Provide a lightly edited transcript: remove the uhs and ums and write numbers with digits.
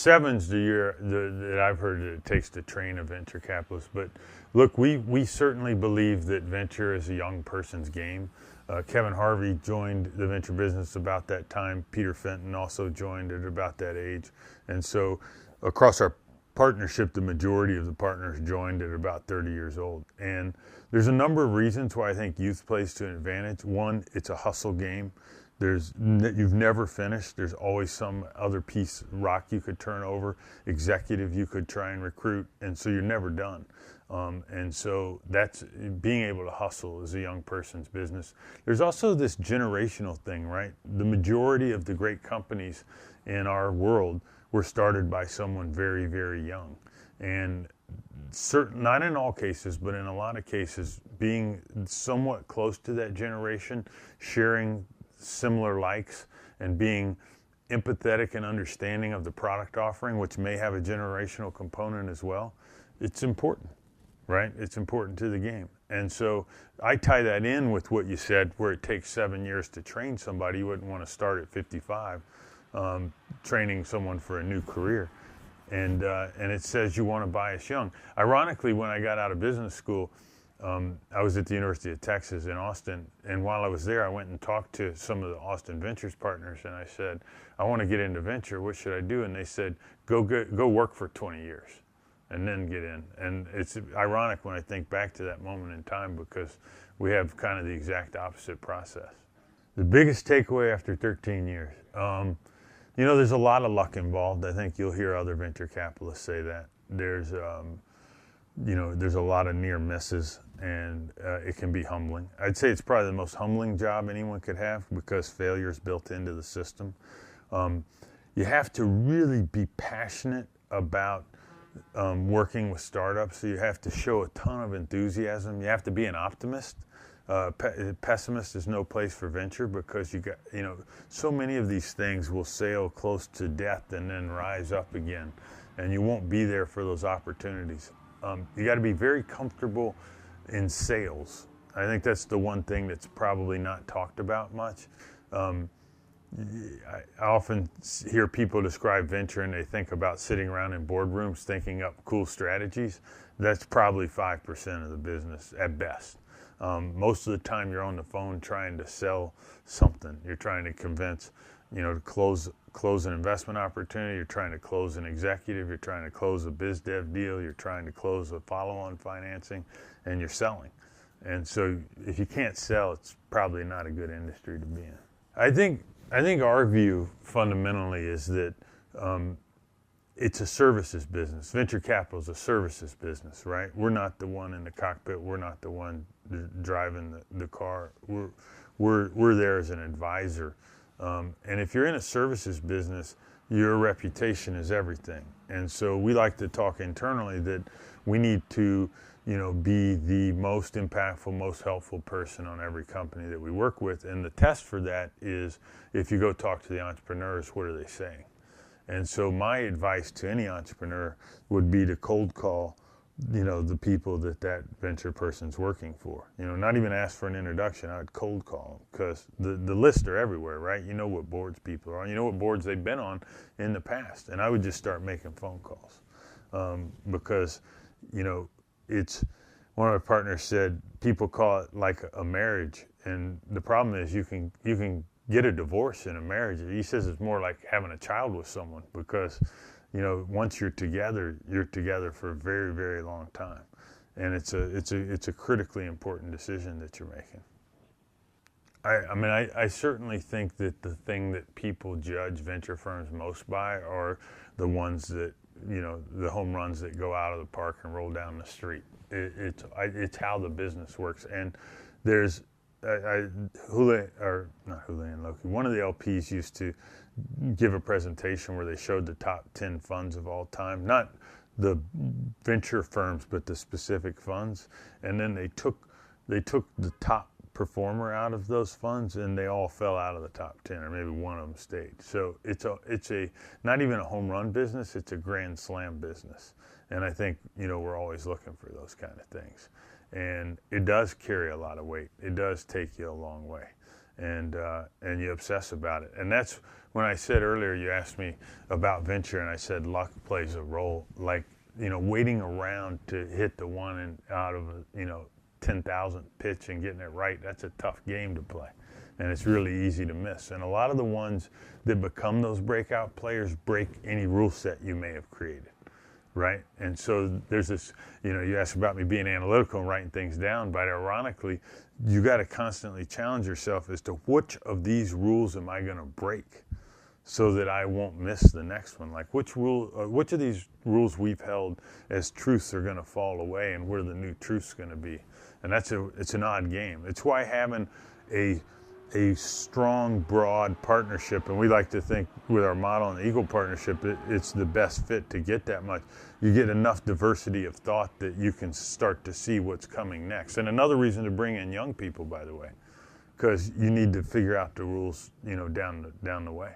seven's the year that I've heard that it takes to train a venture capitalist. But look, we certainly believe that venture is a young person's game. Kevin Harvey joined the venture business about that time. Peter Fenton also joined at about that age. And so across our partnership, the majority of the partners joined at about 30 years old. And there's a number of reasons why I think youth plays to an advantage. One, it's a hustle game. You've never finished. There's always some other rock you could turn over, executive you could try and recruit, and so you're never done. And so that's being able to hustle is a young person's business. There's also this generational thing, right? The majority of the great companies in our world were started by someone very, very young. And not in all cases, but in a lot of cases, being somewhat close to that generation, sharing similar likes, and being empathetic and understanding of the product offering, which may have a generational component as well, it's important, right? It's important to the game. And so I tie that in with what you said, where it takes 7 years to train somebody. You wouldn't want to start at 55, training someone for a new career. And it says you want to bias young. Ironically, when I got out of business school, I was at the University of Texas in Austin, and while I was there, I went and talked to some of the Austin Ventures partners, and I said, I want to get into venture. What should I do? And they said, go work for 20 years and then get in. And it's ironic when I think back to that moment in time, because we have kind of the exact opposite process. The biggest takeaway after 13 years. There's a lot of luck involved. I think you'll hear other venture capitalists say that. There's a lot of near misses, and it can be humbling. I'd say it's probably the most humbling job anyone could have, because failure is built into the system. You have to really be passionate about working with startups. So you have to show a ton of enthusiasm. You have to be an optimist. Pessimist is no place for venture, because so many of these things will sail close to death and then rise up again, and you won't be there for those opportunities. You got to be very comfortable in sales. I think that's the one thing that's probably not talked about much. I often hear people describe venture and they think about sitting around in boardrooms thinking up cool strategies. That's probably 5% of the business at best. Most of the time you're on the phone trying to sell something. You're trying to convince, to close an investment opportunity. You're trying to close an executive. You're trying to close a biz dev deal. You're trying to close a follow-on financing, and you're selling. And so if you can't sell, it's probably not a good industry to be in. I think our view fundamentally is that it's a services business. Venture capital is a services business, right? We're not the one in the cockpit. We're not the one driving the car. We're there as an advisor. And if you're in a services business, your reputation is everything. And so we like to talk internally that we need to, be the most impactful, most helpful person on every company that we work with. And the test for that is, if you go talk to the entrepreneurs, what are they saying? And so my advice to any entrepreneur would be to cold call, the people that venture person's working for. Not even ask for an introduction. I would cold call them, because the lists are everywhere, right? You know what boards people are on. You know what boards they've been on in the past. And I would just start making phone calls, because, it's one of our partners said people call it like a marriage, and the problem is you can get a divorce in a marriage. He says it's more like having a child with someone, because once you're together for a very, very long time, and it's a critically important decision that you're making. I certainly think that the thing that people judge venture firms most by are the ones that, the home runs that go out of the park and roll down the street. It's how the business works. And there's not Julian Loki, one of the LPs used to give a presentation where they showed the top 10 funds of all time, not the venture firms, but the specific funds. And then they took the top performer out of those funds, and they all fell out of the top 10, or maybe one of them stayed. So it's a not even a home run business, it's a grand slam business. And I think, we're always looking for those kind of things. And it does carry a lot of weight. It does take you a long way. and you obsess about it. And that's when I said earlier, you asked me about venture, and I said luck plays a role. Like, waiting around to hit the one and out of a 10,000 pitch and getting it right, that's a tough game to play. And it's really easy to miss. And a lot of the ones that become those breakout players break any rule set you may have created, right? And so there's this, you asked about me being analytical and writing things down, but ironically, you got to constantly challenge yourself as to which of these rules am I going to break so that I won't miss the next one. Like which of these rules we've held as truths are going to fall away and where the new truth's going to be. And it's an odd game. It's why having a strong, broad partnership, and we like to think with our model and the Eagle partnership, it's the best fit to get that much. You get enough diversity of thought that you can start to see what's coming next. And another reason to bring in young people, by the way, because you need to figure out the rules, down the way.